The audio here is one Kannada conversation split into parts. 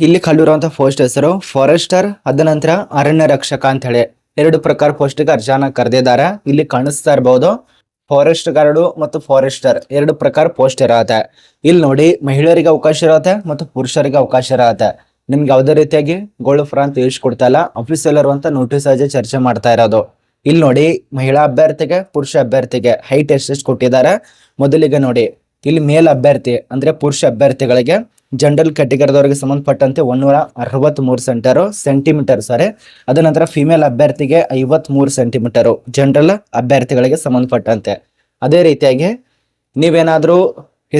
ಇಲ್ಲಿ ಕಂಡುಬರುವಂತಹ ಪೋಸ್ಟ್ ಹೆಸರು ಫಾರೆಸ್ಟರ್, ಅದ ನಂತರ ಅರಣ್ಯ ರಕ್ಷಕ ಅಂತ ಹೇಳಿ ಎರಡು ಪ್ರಕಾರ ಪೋಸ್ಟ್ಗೆ ಅರ್ಜಿಯನ್ನ ಕರೆದಿದ್ದಾರೆ. ಇಲ್ಲಿ ಕಾಣಿಸ್ತಾ ಇರಬಹುದು ಫಾರೆಸ್ಟ್ ಗಾರ್ಡ್ ಮತ್ತು ಫಾರೆಸ್ಟರ್ ಎರಡು ಪ್ರಕಾರ ಪೋಸ್ಟ್ ಇರತ್ತೆ. ಇಲ್ಲಿ ನೋಡಿ ಮಹಿಳೆಯರಿಗೆ ಅವಕಾಶ ಇರತ್ತೆ ಮತ್ತು ಪುರುಷರಿಗೆ ಅವಕಾಶ ಇರತ್ತೆ. ನಿಮ್ಗೆ ಯಾವುದೇ ರೀತಿಯಾಗಿ ಗೋಲ್ಡ್ ಫ್ರಾನ್ ತಿಳಿಸ್ಕೊಡ್ತಾ ಇಲ್ಲ, ಅಫಿಸಿಯಲ್ ಇರುವಂತ ನೋಟಿಸ್ ಆಗಿ ಚರ್ಚೆ ಮಾಡ್ತಾ ಇರೋದು. ಇಲ್ಲಿ ನೋಡಿ ಮಹಿಳಾ ಅಭ್ಯರ್ಥಿಗೆ ಪುರುಷ ಅಭ್ಯರ್ಥಿಗೆ ಹೈಟ್ ಎಷ್ಟೆಷ್ಟು ಕೊಟ್ಟಿದ್ದಾರೆ. ಮೊದಲಿಗೆ ನೋಡಿ ಇಲ್ಲಿ ಮೇಲ್ ಅಭ್ಯರ್ಥಿ ಅಂದ್ರೆ ಪುರುಷ ಅಭ್ಯರ್ಥಿಗಳಿಗೆ ಜನರಲ್ ಕ್ಯಾಟಗರಿದವರಿಗೆ ಸಂಬಂಧಪಟ್ಟಂತೆ 163 ಸೆಂಟಿಮೀಟರ್ ಸಾರಿ. ಅದ ನಂತರ ಫಿಮೇಲ್ ಅಭ್ಯರ್ಥಿಗೆ 53 ಸೆಂಟಿಮೀಟರ್ ಜನರಲ್ ಅಭ್ಯರ್ಥಿಗಳಿಗೆ ಸಂಬಂಧಪಟ್ಟಂತೆ. ಅದೇ ರೀತಿಯಾಗಿ ನೀವೇನಾದ್ರೂ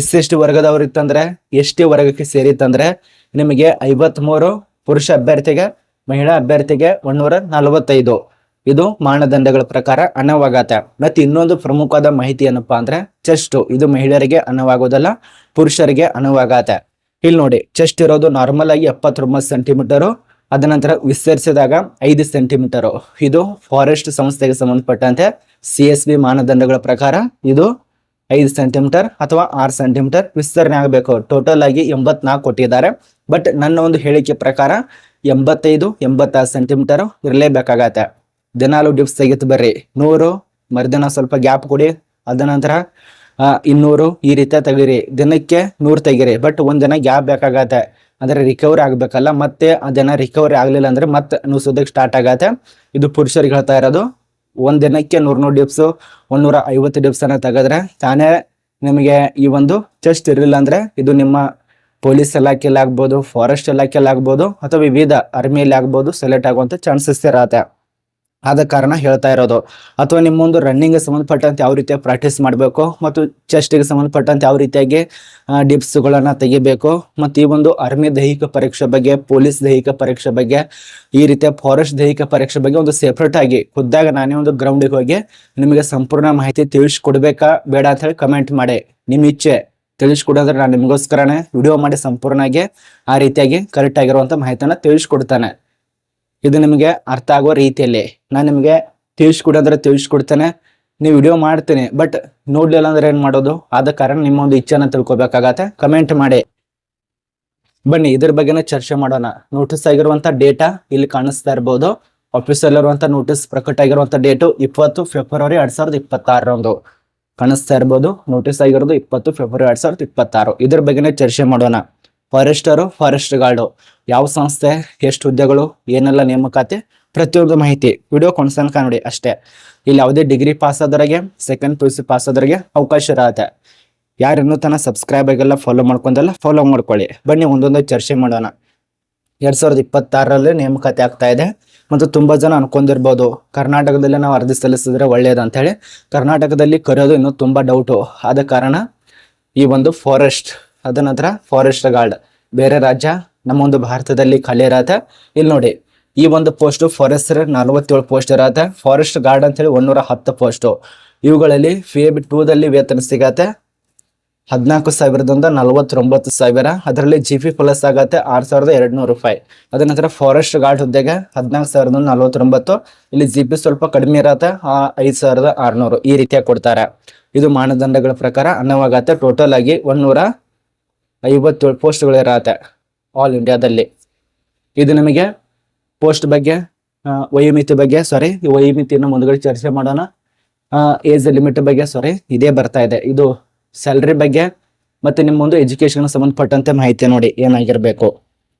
SC/ST ವರ್ಗದವ್ರು ಇತ್ತಂದ್ರೆ ST ವರ್ಗಕ್ಕೆ ಸೇರಿತ್ತಂದ್ರೆ ನಿಮಗೆ 53, ಪುರುಷ ಅಭ್ಯರ್ಥಿಗೆ ಮಹಿಳಾ ಅಭ್ಯರ್ಥಿಗೆ 145 ಇದು ಮಾನದಂಡಗಳ ಪ್ರಕಾರ ಅನ್ವವಾಗತ್ತೆ. ಮತ್ತೆ ಇನ್ನೊಂದು ಪ್ರಮುಖವಾದ ಮಾಹಿತಿ ಏನಪ್ಪಾ ಅಂದ್ರೆ ಚೆಸ್ಟ್, ಇದು ಮಹಿಳೆಯರಿಗೆ ಅನ್ವವಾಗೋದಲ್ಲ, ಪುರುಷರಿಗೆ ಅನ್ವವಾಗತ್ತೆ. ಇಲ್ಲಿ ನೋಡಿ ಚೆಸ್ಟ್ ಇರೋದು ನಾರ್ಮಲ್ ಆಗಿ 79 ಸೆಂಟಿಮೀಟರ್, ಅದ ನಂತರ ವಿಸ್ತರಿಸಿದಾಗ 5 ಸೆಂಟಿಮೀಟರ್. ಇದು ಫಾರೆಸ್ಟ್ ಸಂಸ್ಥೆಗೆ ಸಂಬಂಧಪಟ್ಟಂತೆ CSB ಮಾನದಂಡಗಳ ಪ್ರಕಾರ ಇದು 5 ಸೆಂಟಿಮೀಟರ್ ಅಥವಾ 6 ಸೆಂಟಿಮೀಟರ್ ವಿಸ್ತರಣೆ ಆಗಬೇಕು. ಟೋಟಲ್ ಆಗಿ 84 ಕೊಟ್ಟಿದ್ದಾರೆ. ಬಟ್ ನನ್ನ ಒಂದು ಹೇಳಿಕೆ ಪ್ರಕಾರ 85-86 ಸೆಂಟಿಮೀಟರ್ ಇರಲೇಬೇಕಾಗತ್ತೆ. ದಿನಾಲು ಡಿಪ್ಸ್ ತೆಗಿತು ಬರ್ರಿ, 100 ಮರುದಿನ ಸ್ವಲ್ಪ ಗ್ಯಾಪ್ ಕೊಡಿ, ಅದ ನಂತರ 200 ಈ ರೀತಿ ತೆಗೀರಿ, ದಿನಕ್ಕೆ 100 ತೆಗೀರಿ. ಬಟ್ ಒಂದಿನ ಗ್ಯಾಪ್ ಬೇಕಾಗತ್ತೆ, ಅಂದ್ರೆ ರಿಕವರಿ ಆಗ್ಬೇಕಲ್ಲ. ಮತ್ತೆ ಅದನ್ನ ರಿಕವರಿ ಆಗ್ಲಿಲ್ಲ ಅಂದ್ರೆ ಮತ್ತೆ ನುಸೋದಕ್ಕೆ ಸ್ಟಾರ್ಟ್ ಆಗತ್ತೆ. ಇದು ಪುರುಷರಿಗೆ ಹೇಳ್ತಾ ಇರೋದು. ಒಂದ್ ದಿನಕ್ಕೆ 100 ಡಿಪ್ಸ್ 150 ಡಿಪ್ಸ್ ಅನ್ನ ತೆಗೆದ್ರೆ ತಾನೇ ನಿಮಗೆ ಈ ಒಂದು ಚೆಸ್ಟ್ ಇರಲಿಲ್ಲ ಅಂದ್ರೆ ಇದು ನಿಮ್ಮ ಪೊಲೀಸ್ ಇಲಾಖೆಯಲ್ಲಿ ಆಗ್ಬೋದು, ಫಾರೆಸ್ಟ್ ಇಲಾಖೆಯಲ್ಲಿ ಆಗ್ಬೋದು, ಅಥವಾ ವಿವಿಧ ಆರ್ಮಿಯಲ್ಲಿ ಆಗ್ಬೋದು ಸೆಲೆಕ್ಟ್ ಆಗುವಂತ ಚಾನ್ಸಸ್ ಇರತ್ತೆ. ಆದ ಕಾರಣ ಹೇಳ್ತಾ ಇರೋದು. ಅಥವಾ ನಿಮ್ಮೊಂದು ರನ್ನಿಂಗ್ ಸಂಬಂಧಪಟ್ಟಂತೆ ಯಾವ ರೀತಿಯಾಗಿ ಪ್ರಾಕ್ಟೀಸ್ ಮಾಡಬೇಕು ಮತ್ತು ಚೆಸ್ಟ್ಗೆ ಸಂಬಂಧಪಟ್ಟಂತೆ ಯಾವ ರೀತಿಯಾಗಿ ಡಿಪ್ಸ್ಗಳನ್ನ ತೆಗಿಬೇಕು, ಮತ್ತು ಈ ಒಂದು ಆರ್ಮಿ ದೈಹಿಕ ಪರೀಕ್ಷೆ ಬಗ್ಗೆ, ಪೊಲೀಸ್ ದೈಹಿಕ ಪರೀಕ್ಷೆ ಬಗ್ಗೆ, ಈ ರೀತಿಯ ಫಾರೆಸ್ಟ್ ದೈಹಿಕ ಪರೀಕ್ಷೆ ಬಗ್ಗೆ ಒಂದು ಸೆಪರೇಟ್ ಆಗಿ ಖುದ್ದಾಗ ನಾನೇ ಒಂದು ಗ್ರೌಂಡಿಗೆ ಹೋಗಿ ನಿಮಗೆ ಸಂಪೂರ್ಣ ಮಾಹಿತಿ ತಿಳಿಸ್ಕೊಡ್ಬೇಕಾ ಬೇಡ ಅಂತ ಹೇಳಿ ಕಮೆಂಟ್ ಮಾಡಿ. ನಿಮ್ಮ ಇಚ್ಛೆ ತಿಳಿಸ್ಕೊಡೋದ್ರೆ ನಾನು ನಿಮಗೋಸ್ಕರನೇ ವಿಡಿಯೋ ಮಾಡಿ ಸಂಪೂರ್ಣವಾಗಿ ಆ ರೀತಿಯಾಗಿ ಕರೆಕ್ಟ್ ಆಗಿರುವಂತ ಮಾಹಿತಿಯನ್ನ ತಿಳಿಸ್ಕೊಡ್ತಾನೆ. ಇದು ನಿಮಗೆ ಅರ್ಥ ಆಗೋ ರೀತಿಯಲ್ಲಿ ನಾನು ನಿಮಗೆ ತಿಳಿಸ್ಕೊಡ್ತೇನೆ. ನೀವು ವಿಡಿಯೋ ಮಾಡ್ತೀನಿ ಬಟ್ ನೋಡ್ಲಿಲ್ಲ ಅಂದ್ರೆ ಏನ್ ಮಾಡೋದು? ಆದ ಕಾರಣ ನಿಮ್ಮ ಒಂದು ಇಚ್ಛೆನ ತಿಳ್ಕೊಬೇಕಾಗತ್ತೆ. ಕಮೆಂಟ್ ಮಾಡಿ. ಬನ್ನಿ ಇದ್ರ ಬಗ್ಗೆನೇ ಚರ್ಚೆ ಮಾಡೋಣ. ನೋಟಿಸ್ ಆಗಿರುವಂತ ಡೇಟಾ ಇಲ್ಲಿ ಕಾಣಿಸ್ತಾ ಇರಬಹುದು. ಆಫೀಸಲ್ಲಿ ಇರುವಂತ ನೋಟಿಸ್ ಪ್ರಕಟ ಆಗಿರುವಂತ ಡೇಟು 20 ಫೆಬ್ರವರಿ 2026 ಕಾಣಿಸ್ತಾ ಇರಬಹುದು. ನೋಟಿಸ್ ಆಗಿರೋದು 20 ಫೆಬ್ರವರಿ 2026. ಇದ್ರ ಬಗ್ಗೆನೇ ಚರ್ಚೆ ಮಾಡೋಣ. ಫಾರೆಸ್ಟರು, ಫಾರೆಸ್ಟ್ ಗಾರ್ಡು, ಯಾವ ಸಂಸ್ಥೆ, ಎಷ್ಟು ಹುದ್ದೆಗಳು, ಏನೆಲ್ಲ ನೇಮಕಾತಿ, ಪ್ರತಿಯೊಂದು ಮಾಹಿತಿ ವಿಡಿಯೋ ಕೊನೆತನಕ ನೋಡಿ ಅಷ್ಟೇ. ಇಲ್ಲಿ ಯಾವುದೇ ಡಿಗ್ರಿ ಪಾಸ್ ಆದವರಿಗೆ, ಸೆಕೆಂಡ್ PUC ಪಾಸ್ ಆದವರಿಗೆ ಅವಕಾಶ ಇರತ್ತೆ. ಯಾರು ಇನ್ನೂ ತನ ಸಬ್ಸ್ಕ್ರೈಬ್ ಆಗಿಲ್ಲ, ಫಾಲೋ ಮಾಡ್ಕೊಂಡಲ್ಲ ಫಾಲೋ ಮಾಡ್ಕೊಳ್ಳಿ. ಬನ್ನಿ ಒಂದೊಂದು ಚರ್ಚೆ ಮಾಡೋಣ. 2026ರಲ್ಲಿ ನೇಮಕಾತಿ ಆಗ್ತಾ ಇದೆ. ಮತ್ತು ತುಂಬಾ ಜನ ಅನ್ಕೊಂಡಿರ್ಬೋದು ಕರ್ನಾಟಕದಲ್ಲಿ ನಾವು ಅರ್ಜಿ ಸಲ್ಲಿಸಿದ್ರೆ ಒಳ್ಳೇದು ಅಂತ ಹೇಳಿ. ಕರ್ನಾಟಕದಲ್ಲಿ ಕರೆಯೋದು ಇನ್ನೂ ತುಂಬಾ ಡೌಟು. ಆದ ಕಾರಣ ಈ ಒಂದು ಫಾರೆಸ್ಟ್, ಅದ ನಂತರ ಫಾರೆಸ್ಟ್ ಗಾರ್ಡ್ ಬೇರೆ ರಾಜ್ಯ, ನಮ್ಮ ಒಂದು ಭಾರತದಲ್ಲಿ ಖಾಲಿ ಇರತ್ತೆ. ಇಲ್ಲಿ ನೋಡಿ ಈ ಒಂದು ಪೋಸ್ಟ್ ಫಾರೆಸ್ಟರ್ 47 ಪೋಸ್ಟ್ ಇರತ್ತೆ. ಫಾರೆಸ್ಟ್ ಗಾರ್ಡ್ ಅಂತ ಹೇಳಿ 110 ಪೋಸ್ಟ್. ಇವುಗಳಲ್ಲಿ FAB 2ದಲ್ಲಿ ವೇತನ ಸಿಗತ್ತೆ 14,000ದಿಂದ 49,000. ಅದರಲ್ಲಿ GP ಪ್ಲಸ್ ಆಗತ್ತೆ 6,200 ರೂಪಾಯಿ. ಅದ ನಂತರ ಫಾರೆಸ್ಟ್ ಗಾರ್ಡ್ ಹುದ್ದೆಗೆ 14,000ದಿಂದ 49. ಇಲ್ಲಿ GP ಸ್ವಲ್ಪ ಕಡಿಮೆ ಇರತ್ತೆ 5,600 ಈ ರೀತಿಯಾಗಿ ಕೊಡ್ತಾರೆ. ಇದು ಮಾನದಂಡಗಳ ಪ್ರಕಾರ ಅನ್ನವಾಗತ್ತೆ. ಟೋಟಲ್ ಆಗಿ 157 ಪೋಸ್ಟ್ಗಳು ಇರತ್ತೆ ಆಲ್ ಇಂಡಿಯಾದಲ್ಲಿ. ಇದು ನಿಮಗೆ ಪೋಸ್ಟ್ ಬಗ್ಗೆ ವಯೋಮಿತಿ ಬಗ್ಗೆ ಈ ವಯೋಮಿತಿಯನ್ನು ಮುಂದುಗಡೆ ಚರ್ಚೆ ಮಾಡೋಣ. ಏಜ್ ಲಿಮಿಟ್ ಬಗ್ಗೆ ಇದೇ ಬರ್ತಾ ಇದೆ. ಇದು ಸ್ಯಾಲರಿ ಬಗ್ಗೆ ಮತ್ತೆ ನಿಮ್ಮ ಒಂದು ಎಜುಕೇಶನ್ ಸಂಬಂಧಪಟ್ಟಂತೆ ಮಾಹಿತಿ ನೋಡಿ ಏನಾಗಿರ್ಬೇಕು.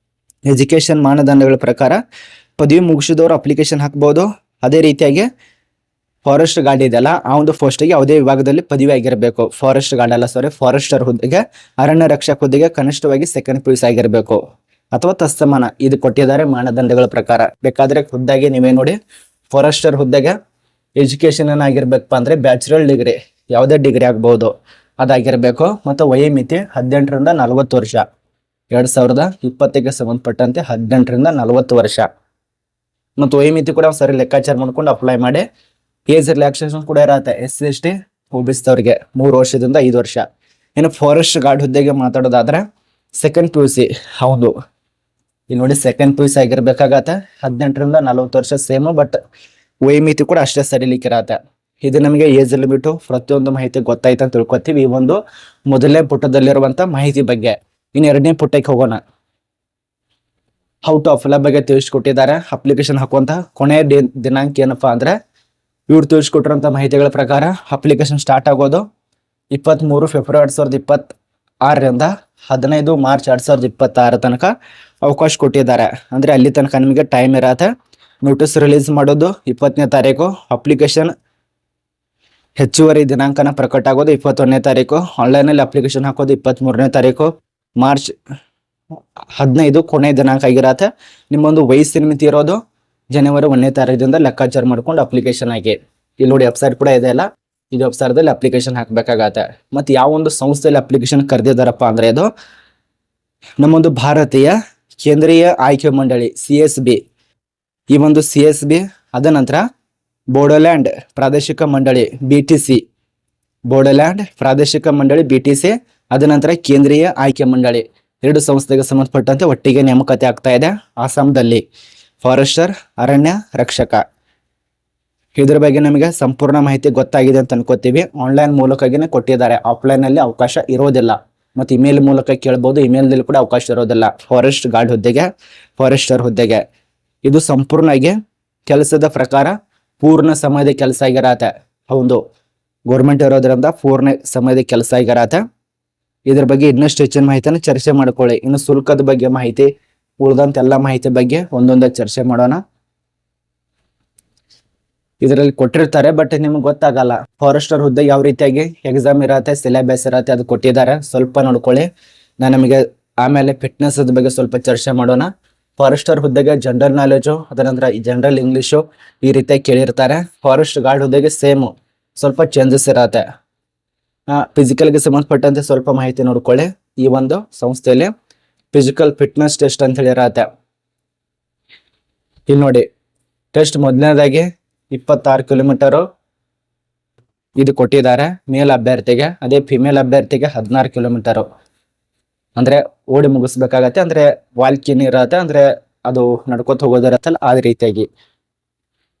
ಎಜುಕೇಶನ್ ಮಾನದಂಡಗಳ ಪ್ರಕಾರ ಪದವಿ ಮುಗಿಸಿದವರು ಅಪ್ಲಿಕೇಶನ್ ಹಾಕ್ಬಹುದು. ಅದೇ ರೀತಿಯಾಗಿ ಫಾರೆಸ್ಟ್ ಗಾರ್ಡ್ ಇದೆಯಲ್ಲ ಆ ಒಂದು ಪೋಸ್ಟ್ಗೆ ಯಾವುದೇ ವಿಭಾಗದಲ್ಲಿ ಪದವಿ ಆಗಿರಬೇಕು. ಫಾರೆಸ್ಟ್ ಗಾರ್ಡ್ ಅಲ್ಲ ಫಾರೆಸ್ಟರ್ ಹುದ್ದೆಗೆ, ಅರಣ್ಯ ರಕ್ಷಕ ಹುದ್ದೆಗೆ ಕನಿಷ್ಠವಾಗಿ ಸೆಕೆಂಡ್ PUC ಆಗಿರಬೇಕು ಅಥವಾ ತತ್ಸಮಾನ. ಇದು ಕೊಟ್ಟಿದ್ದಾರೆ ಮಾನದಂಡಗಳ ಪ್ರಕಾರ. ಬೇಕಾದ್ರೆ ಖುದ್ದಾಗಿ ನೀವೇ ನೋಡಿ. ಫಾರೆಸ್ಟರ್ ಹುದ್ದೆಗೆ ಎಜುಕೇಶನ್ ಏನಾಗಿರ್ಬೇಕಪ್ಪ ಅಂದ್ರೆ ಬ್ಯಾಚುಲರ್ ಡಿಗ್ರಿ, ಯಾವುದೇ ಡಿಗ್ರಿ ಆಗ್ಬಹುದು ಅದಾಗಿರ್ಬೇಕು. ಮತ್ತು ವಯೋಮಿತಿ 18ರಿಂದ 40 ವರ್ಷ. 2020ಕ್ಕೆ ಸಂಬಂಧಪಟ್ಟಂತೆ 18ರಿಂದ 40 ವರ್ಷ. ಮತ್ತು ವಯೋಮಿತಿ ಕೂಡ ಲೆಕ್ಕಾಚಾರ ಮಾಡ್ಕೊಂಡು ಅಪ್ಲೈ ಮಾಡಿ. ಏಜ್ ರಿಲ್ಯಾಕ್ಸೇಷನ್ ಕೂಡ ಇರತ್ತೆ SC/ST OBC ಅವರಿಗೆ 3 ವರ್ಷದಿಂದ 5 ವರ್ಷ. ಇನ್ನು ಫಾರೆಸ್ಟ್ ಗಾರ್ಡ್ ಹುದ್ದೆಗೆ ಮಾತಾಡೋದಾದ್ರೆ ಸೆಕೆಂಡ್ PUC ಹೌದು. ಇಲ್ಲಿ ನೋಡಿ ಸೆಕೆಂಡ್ PUC ಆಗಿರ್ಬೇಕಾಗತ್ತೆ. 18ರಿಂದ 40 ವರ್ಷ ಸೇಮ್. ಬಟ್ ವಯೋಮಿತಿ ಕೂಡ ಅಷ್ಟೇ ಸಡಿಲಿಕ್ಕಿರತ್ತೆ. ಇದು ನಮಗೆ ಏಜ್ ಲಿಮಿಟ್ ಪ್ರತಿಯೊಂದು ಮಾಹಿತಿ ಗೊತ್ತಾಯ್ತು ಅಂತ ತಿಳ್ಕೊತೀವಿ ಈ ಒಂದು ಮೊದಲನೇ ಪುಟದಲ್ಲಿರುವಂತ ಮಾಹಿತಿ ಬಗ್ಗೆ. ಇನ್ನು ಎರಡನೇ ಪುಟಕ್ಕೆ ಹೋಗೋಣ. ಔಟ್ ಆಫ್ ಎಲ್ಲ ಬಗ್ಗೆ ತಿಳಿಸ್ಕೊಟ್ಟಿದ್ದಾರೆ. ಅಪ್ಲಿಕೇಶನ್ ಹಾಕುವಂತ ಕೊನೆಯ ದಿನಾಂಕ ಏನಪ್ಪಾ ಅಂದ್ರೆ ಇವ್ರು ತಿಳಿಸ್ಕೊಟ್ಟಿರುವಂತ ಮಾಹಿತಿಗಳ ಪ್ರಕಾರ ಅಪ್ಲಿಕೇಶನ್ ಸ್ಟಾರ್ಟ್ ಆಗೋದು 23 ಫೆಬ್ರವರಿ 2026ರಿಂದ 15 ಮಾರ್ಚ್ 2026 ತನಕ ಅವಕಾಶ ಕೊಟ್ಟಿದ್ದಾರೆ. ಅಂದ್ರೆ ಅಲ್ಲಿ ತನಕ ನಿಮಗೆ ಟೈಮ್ ಇರತ್ತೆ. ನೋಟಿಸ್ ರಿಲೀಸ್ ಮಾಡೋದು 20ನೇ ತಾರೀಕು. ಅಪ್ಲಿಕೇಶನ್ ಹೆಚ್ಚುವರಿ ದಿನಾಂಕನ ಪ್ರಕಟ ಆಗೋದು 21ನೇ ತಾರೀಕು. ಆನ್ಲೈನಲ್ಲಿ ಅಪ್ಲಿಕೇಶನ್ ಹಾಕೋದು 23ನೇ ತಾರೀಕು. ಮಾರ್ಚ್ 15 ಕೊನೆಯ ದಿನಾಂಕ ಆಗಿರತ್ತೆ. ನಿಮ್ಮೊಂದು ವಯಸ್ಸಿನ ಮಿತಿ ಇರೋದು ಜನವರಿ 1ನೇ ತಾರೀಕಿಂದ ಲೆಕ್ಕಾಚಾರ ಮಾಡ್ಕೊಂಡು ಅಪ್ಲಿಕೇಶನ್ ಹಾಕಿ. ಇಲ್ಲಿ ನೋಡಿ ವೆಬ್ಸೈಟ್ ಕೂಡ ಇದೆ ಅಲ್ಲ, ಇದು ವೆಬ್ಸೈಟ್ದಲ್ಲಿ ಅಪ್ಲಿಕೇಶನ್ ಹಾಕಬೇಕಾಗತ್ತೆ. ಮತ್ತೆ ಯಾವ ಒಂದು ಸಂಸ್ಥೆಯಲ್ಲಿ ಅಪ್ಲಿಕೇಶನ್ ಕರೆದಿದ್ದಾರಪ್ಪ ಅಂದ್ರೆ ಇದು ನಮ್ಮೊಂದು ಭಾರತೀಯ ಕೇಂದ್ರೀಯ ಆಯ್ಕೆ ಮಂಡಳಿ CSB. ಈ ಒಂದು CSB ಅದ ನಂತರ ಬೋಡೋಲ್ಯಾಂಡ್ ಪ್ರಾದೇಶಿಕ ಮಂಡಳಿ BTC, ಬೋಡೋಲ್ಯಾಂಡ್ ಪ್ರಾದೇಶಿಕ ಮಂಡಳಿ BTC, ಅದ ನಂತರ ಕೇಂದ್ರೀಯ ಆಯ್ಕೆ ಮಂಡಳಿ. ಎರಡು ಸಂಸ್ಥೆಗೆ ಸಂಬಂಧಪಟ್ಟಂತೆ ಒಟ್ಟಿಗೆ ನೇಮಕಾತಿ ಆಗ್ತಾ ಇದೆ ಆಸಾಂದಲ್ಲಿ. ಫಾರೆಸ್ಟರ್, ಅರಣ್ಯ ರಕ್ಷಕ. ಇದ್ರ ಬಗ್ಗೆ ನಮಗೆ ಸಂಪೂರ್ಣ ಮಾಹಿತಿ ಗೊತ್ತಾಗಿದೆ ಅಂತ ಅನ್ಕೋತೀವಿ. ಆನ್ಲೈನ್ ಮೂಲಕನೇ ಕೊಟ್ಟಿದ್ದಾರೆ, ಆಫ್ಲೈನ್ ಅಲ್ಲಿ ಅವಕಾಶ ಇರೋದಿಲ್ಲ. ಮತ್ತೆ ಇಮೇಲ್ ಮೂಲಕ ಕೇಳಬಹುದು, ಇಮೇಲ್ದಲ್ಲಿ ಕೂಡ ಅವಕಾಶ ಇರೋದಿಲ್ಲ. ಫಾರೆಸ್ಟ್ ಗಾರ್ಡ್ ಹುದ್ದೆಗೆ, ಫಾರೆಸ್ಟರ್ ಹುದ್ದೆಗೆ ಇದು ಸಂಪೂರ್ಣವಾಗಿ ಕೆಲಸದ ಪ್ರಕಾರ ಪೂರ್ಣ ಸಮಯದ ಕೆಲಸ ಆಗಿರತ್ತೆ. ಹೌದು, ಗೌರ್ಮೆಂಟ್ ಇರೋದ್ರಿಂದ ಪೂರ್ಣ ಸಮಯದ ಕೆಲಸ ಆಗಿರತ್ತೆ. ಇದ್ರ ಬಗ್ಗೆ ಇನ್ನಷ್ಟು ಹೆಚ್ಚಿನ ಮಾಹಿತಿಯನ್ನು ಚರ್ಚೆ ಮಾಡ್ಕೊಳ್ಳಿ. ಇನ್ನು ಶುಲ್ಕದ ಬಗ್ಗೆ ಮಾಹಿತಿ, ಉಳಿದಂತ ಎಲ್ಲ ಮಾಹಿತಿ ಬಗ್ಗೆ ಒಂದೊಂದೇ ಚರ್ಚೆ ಮಾಡೋಣ. ಇದರಲ್ಲಿ ಕೊಟ್ಟಿರ್ತಾರೆ ಬಟ್ ನಿಮ್ಗೆ ಗೊತ್ತಾಗಲ್ಲ ಫಾರೆಸ್ಟರ್ ಹುದ್ದೆ ಯಾವ ರೀತಿಯಾಗಿ ಎಕ್ಸಾಮ್ ಇರತ್ತೆ, ಸಿಲೆಬಸ್ ಇರತ್ತೆ, ಅದು ಕೊಟ್ಟಿದ್ದಾರೆ. ಸ್ವಲ್ಪ ನೋಡ್ಕೊಳ್ಳಿ. ನಾನು ನಿಮಗೆ ಆಮೇಲೆ ಫಿಟ್ನೆಸ್ ಬಗ್ಗೆ ಸ್ವಲ್ಪ ಚರ್ಚೆ ಮಾಡೋಣ. ಫಾರೆಸ್ಟರ್ ಹುದ್ದೆಗೆ ಜನರಲ್ ನಾಲೆಜು, ಅದರ ನಂತರ ಜನರಲ್ ಇಂಗ್ಲಿಷು ಈ ರೀತಿಯಾಗಿ ಕೇಳಿರ್ತಾರೆ. ಫಾರೆಸ್ಟ್ ಗಾರ್ಡ್ ಹುದ್ದೆಗೆ ಸೇಮು, ಸ್ವಲ್ಪ ಚೇಂಜಸ್ ಇರತ್ತೆ. ಫಿಸಿಕಲ್ಗೆ ಸಂಬಂಧಪಟ್ಟಂತೆ ಸ್ವಲ್ಪ ಮಾಹಿತಿ ನೋಡ್ಕೊಳ್ಳಿ. ಈ ಒಂದು ಸಂಸ್ಥೆಯಲ್ಲಿ ಫಿಸಿಕಲ್ ಫಿಟ್ನೆಸ್ ಟೆಸ್ಟ್ ಅಂತ ಹೇಳಿ ಇರತ್ತೆ. ಇಲ್ಲಿ ನೋಡಿ, ಟೆಸ್ಟ್ ಮೊದಲನೇದಾಗಿ 26 ಕಿಲೋಮೀಟರು ಇದು ಕೊಟ್ಟಿದ್ದಾರೆ ಮೇಲ್ ಅಭ್ಯರ್ಥಿಗೆ. ಅದೇ ಫಿಮೇಲ್ ಅಭ್ಯರ್ಥಿಗೆ 16 ಕಿಲೋಮೀಟರು ಅಂದ್ರೆ ಓಡಿ ಮುಗಿಸ್ಬೇಕಾಗತ್ತೆ. ಅಂದ್ರೆ ವಾಕಿಂಗ್ ಇರತ್ತೆ, ಅಂದ್ರೆ ಅದು ನಡ್ಕೊತ ಹೋಗೋದಿರತ್ತಲ್ಲ ಆ ರೀತಿಯಾಗಿ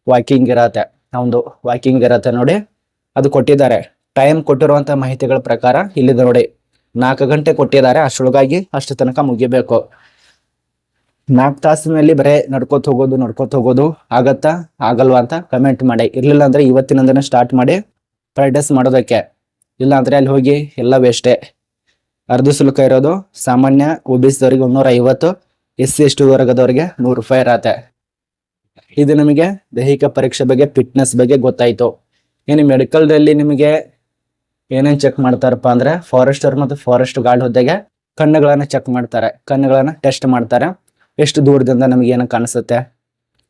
ವಾಕಿಂಗ್ ಇರತ್ತೆ. ಒಂದು ವಾಕಿಂಗ್ ಇರತ್ತೆ ನೋಡಿ, ಅದು ಕೊಟ್ಟಿದ್ದಾರೆ. ಟೈಮ್ ಕೊಟ್ಟಿರುವಂತ ಮಾಹಿತಿಗಳ ಪ್ರಕಾರ ಇಲ್ಲಿದೆ ನೋಡಿ, 4 ಗಂಟೆ ಕೊಟ್ಟಿದ್ದಾರೆ. ಅಷ್ಟೊಳಗಾಗಿ ಅಷ್ಟು ತನಕ ಮುಗಿಬೇಕು. 4 ತಾಸಿನಲ್ಲಿ ಬರೇ ನಡ್ಕೋತ ಹೋಗೋದು ಆಗತ್ತಾ ಆಗಲ್ವಾ ಅಂತ ಕಮೆಂಟ್ ಮಾಡಿ. ಇರ್ಲಿಲ್ಲ ಅಂದ್ರೆ ಇವತ್ತಿನಿಂದನೇ ಸ್ಟಾರ್ಟ್ ಮಾಡಿ ಪ್ರಾಕ್ಟೀಸ್ ಮಾಡೋದಕ್ಕೆ. ಇಲ್ಲ ಅಂದ್ರೆ ಅಲ್ಲಿ ಹೋಗಿ ಎಲ್ಲ ವೇಸ್ಟೇ. ಅರ್ಧ ಶುಲ್ಕ ಇರೋದು ಸಾಮಾನ್ಯ OBC ದವರಿಗೆ 150, SC ST ವರ್ಗದವರಿಗೆ 100 ರೂಪಾಯಿ ಇರತ್ತೆ. ಇದು ನಮಗೆ ದೈಹಿಕ ಪರೀಕ್ಷೆ ಬಗ್ಗೆ, ಫಿಟ್ನೆಸ್ ಬಗ್ಗೆ ಗೊತ್ತಾಯ್ತು. ಏನು ಮೆಡಿಕಲ್ದಲ್ಲಿ ನಿಮಗೆ ಏನೇನ್ ಚೆಕ್ ಮಾಡ್ತಾರಪ್ಪ ಅಂದ್ರೆ ಫಾರೆಸ್ಟರ್ ಮತ್ತು ಫಾರೆಸ್ಟ್ ಗಾರ್ಡ್ ಹುದ್ದೆಗೆ ಕಣ್ಣುಗಳನ್ನ ಚೆಕ್ ಮಾಡ್ತಾರೆ, ಕಣ್ಣುಗಳನ್ನ ಟೆಸ್ಟ್ ಮಾಡ್ತಾರೆ. ಎಷ್ಟು ದೂರದಿಂದ ನಮಗೆ ಏನೋ ಕಾಣಿಸುತ್ತೆ,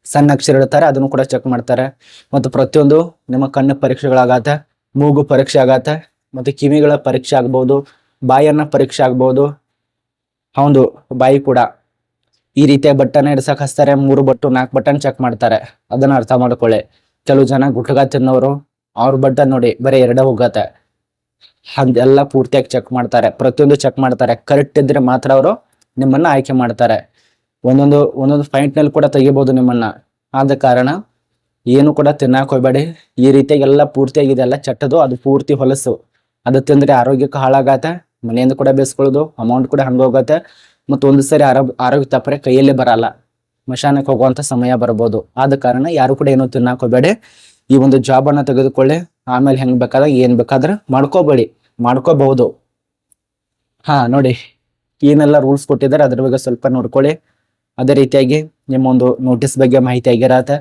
ಸಣ್ಣ ಅಕ್ಷರ ಇಡ್ತಾರೆ, ಅದನ್ನು ಕೂಡ ಚೆಕ್ ಮಾಡ್ತಾರೆ. ಮತ್ತು ಪ್ರತಿಯೊಂದು ನಿಮ್ಮ ಕಣ್ಣು ಪರೀಕ್ಷೆಗಳಾಗತ್ತೆ, ಮೂಗು ಪರೀಕ್ಷೆ ಆಗತ್ತೆ, ಮತ್ತು ಕಿವಿಗಳ ಪರೀಕ್ಷೆ ಆಗ್ಬೋದು, ಬಾಯನ್ನ ಪರೀಕ್ಷೆ ಆಗ್ಬೋದು. ಹೌದು, ಬಾಯಿ ಕೂಡ ಈ ರೀತಿಯ ಬಟನ್ ಇಡ್ಸಕ್ ಹಚ್ತಾರೆ. 3 ಬಟ್ಟು 4 ಬಟನ್ ಚೆಕ್ ಮಾಡ್ತಾರೆ. ಅದನ್ನ ಅರ್ಥ ಮಾಡ್ಕೊಳ್ಳಿ. ಕೆಲವು ಜನ ಗುಟ್ಗ ತಿನ್ನೋರು, ಅವ್ರ ಬಟನ್ ನೋಡಿ ಬರೀ 2 ಹೋಗತ್ತೆ. ಹಂಗೆಲ್ಲ ಪೂರ್ತಿಯಾಗಿ ಚೆಕ್ ಮಾಡ್ತಾರೆ, ಪ್ರತಿಯೊಂದು ಚೆಕ್ ಮಾಡ್ತಾರೆ. ಕರೆಕ್ಟ್ ಇದ್ರೆ ಮಾತ್ರ ಅವರು ನಿಮ್ಮನ್ನ ಆಯ್ಕೆ ಮಾಡ್ತಾರೆ. ಒಂದೊಂದು ಪಾಯಿಂಟ್ ನಲ್ಲಿ ಕೂಡ ತೆಗಿಬಹುದು ನಿಮ್ಮನ್ನ. ಆದ ಕಾರಣ ಏನು ಕೂಡ ತಿನ್ನಕ್ ಹೋಗ್ಬೇಡಿ. ಈ ರೀತಿಯಾಗಿ ಎಲ್ಲ ಪೂರ್ತಿಯಾಗಿ ಇದೆಲ್ಲ ಚಟ್ಟದು, ಅದು ಪೂರ್ತಿ ಹೊಲಸು. ಅದು ತಿಂದ್ರೆ ಆರೋಗ್ಯಕ್ಕೆ ಹಾಳಾಗತ್ತೆ, ಮನೆಯಿಂದ ಕೂಡ ಬೇಯಿಸ್ಕೊಳ್ಳೋದು, ಅಮೌಂಟ್ ಕೂಡ ಹಂಗ ಹೋಗತ್ತೆ. ಮತ್ತು ಒಂದು ಸರಿ ಆರೋಗ್ಯ ತಪ್ಪರೆ ಕೈಯಲ್ಲೇ ಬರಲ್ಲ, ಮಶಾನಕ್ಕೆ ಹೋಗುವಂತ ಸಮಯ ಬರ್ಬೋದು. ಆದ ಕಾರಣ ಯಾರು ಕೂಡ ಏನು ತಿನ್ನಕ್ ಹೋಗ್ಬೇಡಿ. ಈ ಒಂದು ಜಾಬ್ ಅನ್ನ ತೆಗೆದುಕೊಳ್ಳಿ. ಆಮೇಲೆ ಹೆಂಗ್ ಬೇಕಾದ್ರೆ ಏನ್ ಬೇಕಾದ್ರೆ ಮಾಡ್ಕೋಬಹುದು. ನೋಡಿ, ಏನೆಲ್ಲ ರೂಲ್ಸ್ ಕೊಟ್ಟಿದ್ದಾರೆ ಅದ್ರ ಬಗ್ಗೆ ಸ್ವಲ್ಪ ನೋಡ್ಕೊಳ್ಳಿ. ಅದೇ ರೀತಿಯಾಗಿ ನಿಮ್ಮ ಒಂದು ನೋಟಿಸ್ ಬಗ್ಗೆ ಮಾಹಿತಿ ಆಗಿರತ್ತೆ.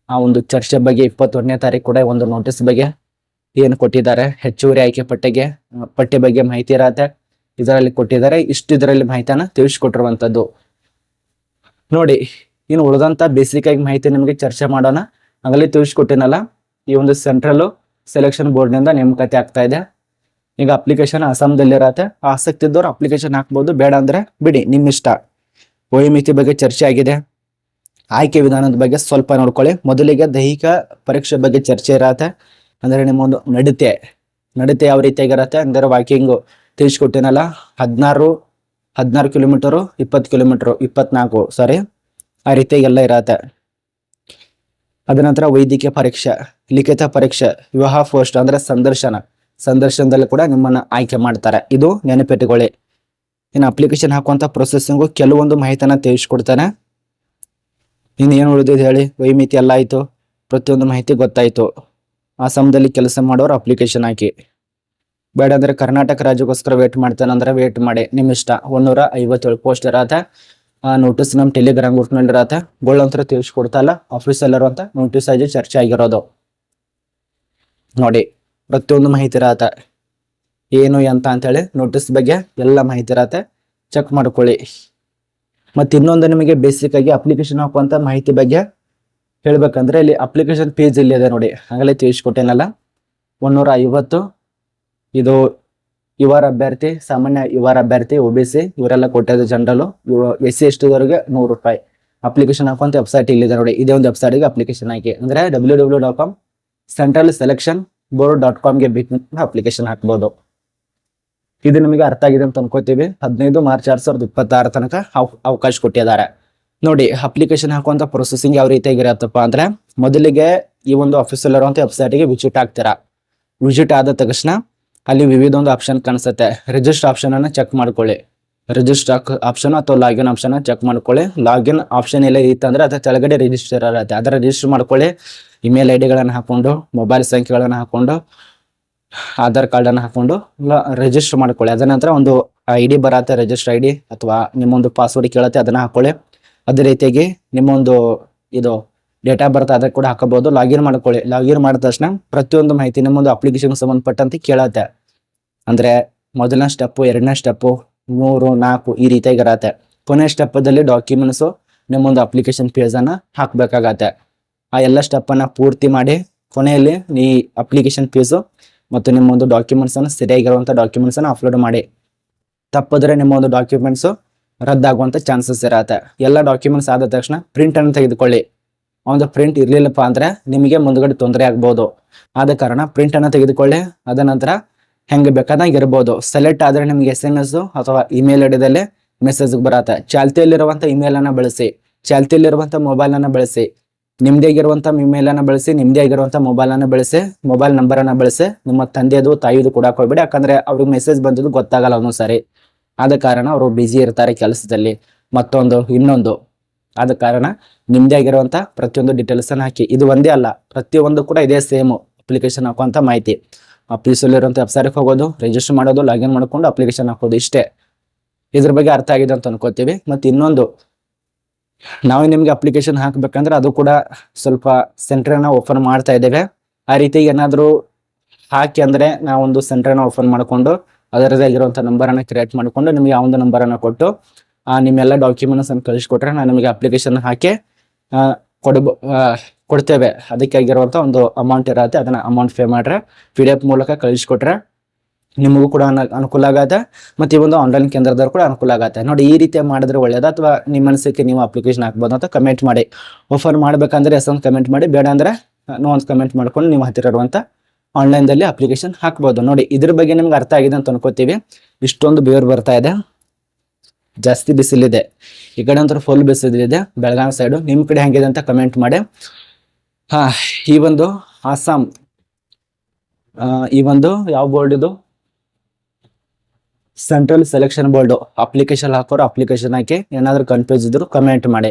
ಆ ಒಂದು ಚರ್ಚೆ ಬಗ್ಗೆ 21ನೇ ತಾರೀಕು ಕೂಡ ಒಂದು ನೋಟಿಸ್ ಬಗ್ಗೆ ಏನು ಕೊಟ್ಟಿದ್ದಾರೆ, ಹೆಚ್ಚುವರಿ ಆಯ್ಕೆ ಪಟ್ಟಿ ಬಗ್ಗೆ ಮಾಹಿತಿ ಇರತ್ತೆ. ಇದರಲ್ಲಿ ಕೊಟ್ಟಿದ್ದಾರೆ. ಇದರಲ್ಲಿ ಮಾಹಿತಿಯನ್ನ ತಿಳಿಸ್ಕೊಟ್ಟಿರುವಂತದ್ದು ನೋಡಿ. ಇನ್ನು ಉಳಿದಂತ ಬೇಸಿಕ್ ಆಗಿ ಮಾಹಿತಿ ನಿಮಗೆ ಚರ್ಚೆ ಮಾಡೋಣ. ಆಗಲೇ ತಿಳಿಸ್ಕೊಟ್ಟಿನಲ್ಲ, ಈ ಒಂದು ಸೆಂಟ್ರಲ್ ಸೆಲೆಕ್ಷನ್ ಬೋರ್ಡ್ ನಿಂದ ನೇಮಕಾತಿ ಆಗ್ತಾ ಇದೆ. ಈಗ ಅಪ್ಲಿಕೇಶನ್ ಅಸ್ಸಾಂದಲ್ಲಿ ಇರತ್ತೆ. ಆಸಕ್ತಿ ಇದ್ದವ್ರು ಅಪ್ಲಿಕೇಶನ್ ಹಾಕ್ಬೋದು, ಬೇಡ ಅಂದ್ರೆ ಬಿಡಿ, ನಿಮ್ಮ ಇಷ್ಟ. ವಯೋಮಿತಿ ಬಗ್ಗೆ ಚರ್ಚೆ ಆಗಿದೆ. ಆಯ್ಕೆ ವಿಧಾನದ ಬಗ್ಗೆ ಸ್ವಲ್ಪ ನೋಡ್ಕೊಳ್ಳಿ. ಮೊದಲಿಗೆ ದೈಹಿಕ ಪರೀಕ್ಷೆ ಬಗ್ಗೆ ಚರ್ಚೆ ಇರತ್ತೆ. ಅಂದ್ರೆ ನಿಮ್ಮ ಒಂದು ನಡತೆ ಯಾವ ರೀತಿಯಾಗಿರತ್ತೆ ಅಂದ್ರೆ ವಾಕಿಂಗು ತಿಳಿಸ್ಕೊಟ್ಟಿನಲ್ಲ, 16 ಕಿಲೋಮೀಟರು, 20 ಕಿಲೋಮೀಟರು, 24 ಆ ರೀತಿಯಾಗಿ ಎಲ್ಲ ಇರತ್ತೆ. ಅದ ನಂತರ ವೈದ್ಯಕೀಯ ಪರೀಕ್ಷೆ, ಲಿಖಿತ ಪರೀಕ್ಷೆ, ವಿವಾಹ ಪೋಸ್ಟ್ ಅಂದ್ರೆ ಸಂದರ್ಶನದಲ್ಲಿ ಕೂಡ ನಿಮ್ಮನ್ನ ಆಯ್ಕೆ ಮಾಡ್ತಾರೆ. ಇದು ನೆನಪಿಟ್ಟುಕೊಳ್ಳಿ. ಇನ್ನು ಅಪ್ಲಿಕೇಶನ್ ಹಾಕುವಂತ ಪ್ರೊಸೆಸಿಂಗು ಕೆಲವೊಂದು ಮಾಹಿತಿನ ತಿಳಿಸ್ಕೊಡ್ತಾನೆ. ಇನ್ನು ಏನು ಉಳಿದಿದೆ ಹೇಳಿ, ವೈಮಿತಿ ಎಲ್ಲ ಆಯ್ತು, ಪ್ರತಿಯೊಂದು ಮಾಹಿತಿ ಗೊತ್ತಾಯ್ತು. ಅಸ್ಸಾಂದಲ್ಲಿ ಕೆಲಸ ಮಾಡೋರು ಅಪ್ಲಿಕೇಶನ್ ಹಾಕಿ. ಬೇಡ ಅಂದ್ರೆ ಕರ್ನಾಟಕ ರಾಜ್ಯಕ್ಕೋಸ್ಕರ ವೇಟ್ ಮಾಡ್ತಾನೆ ಅಂದ್ರೆ ವೇಟ್ ಮಾಡಿ, ನಿಮ್ಮ ಇಷ್ಟ. 157 ಪೋಸ್ಟ್ ಇರತ್ತೆ. ನೋಟಿಸ್ ನಮ್ಮ ಟೆಲಿಗ್ರಾಮ್ ಗ್ರೂಪ್ ನಲ್ಲಿ ಇರತ್ತೆ. ಗೋಳಂತರ ತಿಳಿಸ್ಕೊಡ್ತಲ್ಲ ಆಫೀಸಲ್ಲಿ ಇರುವಂತ ನೋಟಿಸ್ ಆಗಿ ಚರ್ಚೆ ಆಗಿರೋದು ನೋಡಿ. ಪ್ರತಿಯೊಂದು ಮಾಹಿತಿ ಇರತ್ತೆ, ಏನು ಎಂತ ಅಂತೇಳಿ ನೋಟಿಸ್ ಬಗ್ಗೆ ಎಲ್ಲ ಮಾಹಿತಿ ಇರತ್ತೆ, ಚೆಕ್ ಮಾಡ್ಕೊಳ್ಳಿ. ಮತ್ತೆ ಇನ್ನೊಂದು ನಿಮಗೆ ಬೇಸಿಕ್ ಆಗಿ ಅಪ್ಲಿಕೇಶನ್ ಹಾಕುವಂತ ಮಾಹಿತಿ ಬಗ್ಗೆ ಹೇಳ್ಬೇಕಂದ್ರೆ, ಇಲ್ಲಿ ಅಪ್ಲಿಕೇಶನ್ ಪೇಜ್ ಇಲ್ಲಿ ಇದೆ ನೋಡಿ, ಆಗಲೇ ತಿಳಿಸ್ಕೊಟ್ಟೇನಲ್ಲ. 150 ಇದು ಯುವರ್ ಅಭ್ಯರ್ಥಿ, ಸಾಮಾನ್ಯ ಯುವರ್ ಅಭ್ಯರ್ಥಿ, OBC ಇವರೆಲ್ಲ ಕೊಟ್ಟಿದ್ದು ಜನರಲ್. SC ST ದವರಿಗೆ 100 ರೂಪಾಯಿ. ಅಪ್ಲಿಕೇಶನ್ ಹಾಕುವಂತ ವೆಬ್ಸೈಟ್ ಇಲ್ಲಿದೆ ನೋಡಿ, ಇದೇ ಒಂದು ವೆಬ್ಸೈಟ್ಗೆ ಅಪ್ಲಿಕೇಶನ್ ಹಾಕಿ ಅಂದ್ರೆ www.centralselectionboard.com ಗೆ ಬಿಟ್ಟು ಅಪ್ಲಿಕೇಶನ್ ಹಾಕ್ಬೋದು. ಇದು ನಿಮಗೆ ಅರ್ಥ ಆಗಿದೆ ಅಂತ ಅನ್ಕೋತೀವಿ. 15 ಮಾರ್ಚ್ 2026 ತನಕ ಅವಕಾಶ ಕೊಟ್ಟಿದ್ದಾರೆ ನೋಡಿ. ಅಪ್ಲಿಕೇಶನ್ ಹಾಕುವಂತ ಪ್ರೊಸೆಸಿಂಗ್ ಯಾವ ರೀತಿಯಾಗಿರತ್ತಪ್ಪ ಅಂದ್ರೆ, ಮೊದಲಿಗೆ ಈ ಒಂದು ಆಫೀಸಲ್ಲಿ ಇರುವಂತ ವೆಬ್ಸೈಟ್ಗೆ ವಿಸಿಟ್ ಆಗ್ತೀರಾ. ವಿಸಿಟ್ ಆದ ತಕ್ಷಣ ಅಲ್ಲಿ ವಿವಿಧ ಒಂದು ಆಪ್ಷನ್ ಕಾಣಿಸುತ್ತೆ. ರಿಜಿಸ್ಟರ್ ಆಪ್ಷನ್ ಅನ್ನ ಚೆಕ್ ಮಾಡ್ಕೊಳ್ಳಿ. ರಿಜಿಸ್ಟರ್ ಆಪ್ಷನ್ ಅಥವಾ ಲಾಗಿನ್ ಆಪ್ಷನ್ ಚೆಕ್ ಮಾಡ್ಕೊಳ್ಳಿ. ಲಾಗಿನ್ ಆಪ್ಷನ್ ಎಲ್ಲ ಇತ್ತಂದ್ರೆ ಅದ್ರ ಕೆಳಗಡೆ ರಿಜಿಸ್ಟರ್ ಇರುತ್ತೆ, ಅದರ ರಿಜಿಸ್ಟರ್ ಮಾಡ್ಕೊಳ್ಳಿ. ಇಮೇಲ್ ID ಗಳನ್ನ ಹಾಕೊಂಡು, ಮೊಬೈಲ್ ಸಂಖ್ಯೆಗಳನ್ನ ಹಾಕೊಂಡು, ಆಧಾರ್ ಕಾರ್ಡ್ ಅನ್ನ ಹಾಕೊಂಡು ರಿಜಿಸ್ಟರ್ ಮಾಡ್ಕೊಳ್ಳಿ. ಅದ ನಂತರ ಒಂದು ID ಬರತ್ತೆ, ರಿಜಿಸ್ಟರ್ ID ಅಥವಾ ನಿಮ್ಮೊಂದು ಪಾಸ್ವರ್ಡ್ ಕೇಳುತ್ತೆ, ಅದನ್ನ ಹಾಕೊಳ್ಳಿ. ಅದೇ ರೀತಿಯಾಗಿ ನಿಮ್ಮೊಂದು ಇದು ಡೇಟಾ ಬರ್ತಾ ಅದಕ್ಕೆ ಕೂಡ ಹಾಕಬಹುದು. ಲಾಗಿನ್ ಮಾಡ್ಕೊಳ್ಳಿ. ಲಾಗಿನ್ ಮಾಡಿದ ತಕ್ಷಣ ಪ್ರತಿಯೊಂದು ಮಾಹಿತಿ ನಿಮ್ಮೊಂದು ಅಪ್ಲಿಕೇಶನ್ ಸಂಬಂಧಪಟ್ಟಂತೆ ಕೇಳತ್ತೆ. ಅಂದ್ರೆ ಮೊದಲನೇ ಸ್ಟೆಪ್, ಎರಡನೇ ಸ್ಟೆಪ್, 3, 4 ಈ ರೀತಿಯಾಗಿ ಇರತ್ತೆ. ಕೊನೆ ಸ್ಟೆಪ್ ದಲ್ಲಿ ಡಾಕ್ಯುಮೆಂಟ್ಸ್ ನಿಮ್ಮೊಂದು ಅಪ್ಲಿಕೇಶನ್ ಪೇಜ್ ಅನ್ನ ಹಾಕ್ಬೇಕಾಗತ್ತೆ. ಆ ಎಲ್ಲ ಸ್ಟೆಪ್ ಅನ್ನ ಪೂರ್ತಿ ಮಾಡಿ ಕೊನೆಯಲ್ಲಿ ಈ ಅಪ್ಲಿಕೇಶನ್ ಪೇಜ್ ಮತ್ತು ನಿಮ್ಮೊಂದು ಡಾಕ್ಯುಮೆಂಟ್ಸ್ ಅನ್ನು ಸರಿಯಾಗಿರುವಂತ ಡಾಕ್ಯುಮೆಂಟ್ಸ್ ಅನ್ನ ಅಪ್ಲೋಡ್ ಮಾಡಿ. ತಪ್ಪಿದ್ರೆ ನಿಮ್ಮೊಂದು ಡಾಕ್ಯುಮೆಂಟ್ಸ್ ರದ್ದಾಗುವಂತ ಚಾನ್ಸಸ್ ಇರತ್ತೆ. ಎಲ್ಲ ಡಾಕ್ಯುಮೆಂಟ್ಸ್ ಆದ ತಕ್ಷಣ ಪ್ರಿಂಟ್ ಅನ್ನು ತೆಗೆದುಕೊಳ್ಳಿ. ಒಂದು ಪ್ರಿಂಟ್ ಇರ್ಲಿಲ್ಲಪ್ಪ ಅಂದ್ರೆ ನಿಮಗೆ ಮುಂದ್ಗಡೆ ತೊಂದರೆ ಆಗ್ಬೋದು. ಆದ ಕಾರಣ ಪ್ರಿಂಟ್ ಅನ್ನ ತೆಗೆದುಕೊಳ್ಳಿ. ಅದ ನಂತರ ಹೆಂಗೆ ಬೇಕಾದಂಗೆ ಇರ್ಬೋದು. ಸೆಲೆಕ್ಟ್ ಆದ್ರೆ ನಿಮ್ಗೆ SMS ಅಥವಾ ಇಮೇಲ್ ID ದಲ್ಲಿ ಮೆಸೇಜ್ ಬರತ್ತೆ. ಚಾಲ್ತಿಯಲ್ಲಿರುವಂತ ಇಮೇಲ್ ಅನ್ನ ಬಳಸಿ, ಚಾಲ್ತಿಯಲ್ಲಿರುವಂತ ಮೊಬೈಲ್ ಅನ್ನ ಬಳಸಿ, ನಿಮ್ದೇ ಆಗಿರುವಂತ ಇಮೇಲ್ ಅನ್ನ ಬಳಸಿ, ನಿಮ್ದೇ ಆಗಿರುವಂತ ಮೊಬೈಲ್ ಅನ್ನ ಬಳಸಿ, ಮೊಬೈಲ್ ನಂಬರ್ ಅನ್ನ ಬಳಸಿ. ನಿಮ್ಮ ತಂದೆದು ತಾಯಿದು ಕೂಡ ಹೋಗ್ಬೇಡಿ, ಯಾಕಂದ್ರೆ ಅವ್ರಿಗೆ ಮೆಸೇಜ್ ಬಂದಿದ್ದು ಗೊತ್ತಾಗಲ್ಲ ಒಂದೊಂದ್ಸಾರಿ. ಆದ ಕಾರಣ ಅವರು ಬಿಜಿ ಇರ್ತಾರೆ ಕೆಲಸದಲ್ಲಿ, ಮತ್ತೊಂದು ಇನ್ನೊಂದು. ಆದ ಕಾರಣ ನಿಮ್ದೇ ಆಗಿರುವಂತ ಪ್ರತಿಯೊಂದು ಡೀಟೇಲ್ಸ್ ಅನ್ನ ಹಾಕಿ. ಇದು ಒಂದೇ ಅಲ್ಲ, ಪ್ರತಿಯೊಂದು ಕೂಡ ಇದೇ ಸೇಮ್ ಅಪ್ಲಿಕೇಶನ್ ಹಾಕುವಂತ ಮಾಹಿತಿ. ಆಫೀಸಲ್ಲಿರುವಂತ ವೆಬ್ಸೈಟ್ಗೆ ಹೋಗೋದು, ರಿಜಿಸ್ಟರ್ ಮಾಡೋದು, ಲಾಗಿನ್ ಮಾಡ್ಕೊಂಡು ಅಪ್ಲಿಕೇಶನ್ ಹಾಕೋದು, ಇಷ್ಟೇ. ಇದ್ರ ಬಗ್ಗೆ ಅರ್ಥ ಆಗಿದೆ ಅಂತ ಅನ್ಕೋತೀವಿ. ಮತ್ತೆ ಇನ್ನೊಂದು, ನಾವು ನಿಮ್ಗೆ ಅಪ್ಲಿಕೇಶನ್ ಹಾಕ್ಬೇಕಂದ್ರೆ ಅದು ಕೂಡ ಸ್ವಲ್ಪ ಸೆಂಟರ್ನ ಓಪನ್ ಮಾಡ್ತಾ ಇದ್ದೇವೆ. ಆ ರೀತಿ ಏನಾದ್ರು ಹಾಕಿ ಅಂದ್ರೆ ನಾವೊಂದು ಸೆಂಟರ್ನ ಓಪನ್ ಮಾಡ್ಕೊಂಡು ಅದರದೇ ಆಗಿರುವಂತ ನಂಬರ್ ಅನ್ನ ಕ್ರಿಯೇಟ್ ಮಾಡ್ಕೊಂಡು ನಿಮ್ಗೆ ಆ ಒಂದು ನಂಬರ್ ಅನ್ನ ಕೊಟ್ಟು ನಿಮ್ಮೆಲ್ಲ ಡಾಕ್ಯುಮೆಂಟ್ಸ್ ಅನ್ನು ಕಳಿಸ್ಕೊಟ್ರೆ ನಾನು ನಿಮಗೆ ಅಪ್ಲಿಕೇಶನ್ ಹಾಕಿ ಕೊಡ್ತೇವೆ. ಅದಕ್ಕೆ ಆಗಿರುವಂತ ಒಂದು ಅಮೌಂಟ್ ಇರತ್ತೆ, ಅದನ್ನ ಅಮೌಂಟ್ ಪೇ ಮಾಡ್ರೆ PDF ಮೂಲಕ ಕಳಿಸ್ಕೊಟ್ರೆ ನಿಮಗೂ ಕೂಡ ಅನುಕೂಲ ಆಗತ್ತೆ. ಮತ್ತೆ ಈ ಒಂದು ಆನ್ಲೈನ್ ಕೇಂದ್ರದವ್ರು ಕೂಡ ಅನುಕೂಲ ಆಗತ್ತೆ ನೋಡಿ. ಈ ರೀತಿ ಮಾಡಿದ್ರೆ ಒಳ್ಳೇದ ಅಥವಾ ನಿಮ್ಮ ಮನಸ್ಸಿಗೆ ನೀವು ಅಪ್ಲಿಕೇಶನ್ ಹಾಕ್ಬೋದು ಅಂತ ಕಮೆಂಟ್ ಮಾಡಿ. ಆಫರ್ ಮಾಡ್ಬೇಕಂದ್ರೆ ಎಸ್ ಅಂತ ಕಮೆಂಟ್ ಮಾಡಿ, ಬೇಡ ಅಂದ್ರೆ ನೋ ಅಂತ ಕಮೆಂಟ್ ಮಾಡ್ಕೊಂಡು ನೀವು ಹತ್ತಿರ ಇರುವಂತ ಆನ್ಲೈನ್ ದಲ್ಲಿ ಅಪ್ಲಿಕೇಶನ್ ಹಾಕ್ಬೋದು ನೋಡಿ. ಇದ್ರ ಬಗ್ಗೆ ನಿಮ್ಗೆ ಅರ್ಥ ಆಗಿದೆ ಅಂತ ಅನ್ಕೋತೀವಿ. ಇಷ್ಟೊಂದು ಬೇರು ಬರ್ತಾ ಇದೆ, ಜಾಸ್ತಿ ಬಿಸಿಲಿದೆ. ಈ ಕಡೆ ಒಂಥರ ಫುಲ್ ಬಿಸಿಲಿದೆ ಬೆಳಗಾವಿ ಸೈಡು. ನಿಮ್ ಕಡೆ ಹೆಂಗಿದೆ ಅಂತ ಕಮೆಂಟ್ ಮಾಡಿ. ಈ ಒಂದು ಅಸ್ಸಾಂ, ಈ ಒಂದು ಯಾವ ಬೋರ್ಡ್ ಇದು, ಸೆಂಟ್ರಲ್ ಸೆಲೆಕ್ಷನ್ ಬೋರ್ಡ್. ಅಪ್ಲಿಕೇಶನ್ ಹಾಕೋರು ಅಪ್ಲಿಕೇಶನ್ ಹಾಕಿ. ಏನಾದ್ರು ಕನ್ಫ್ಯೂಸ್ ಇದ್ರು ಕಮೆಂಟ್ ಮಾಡಿ.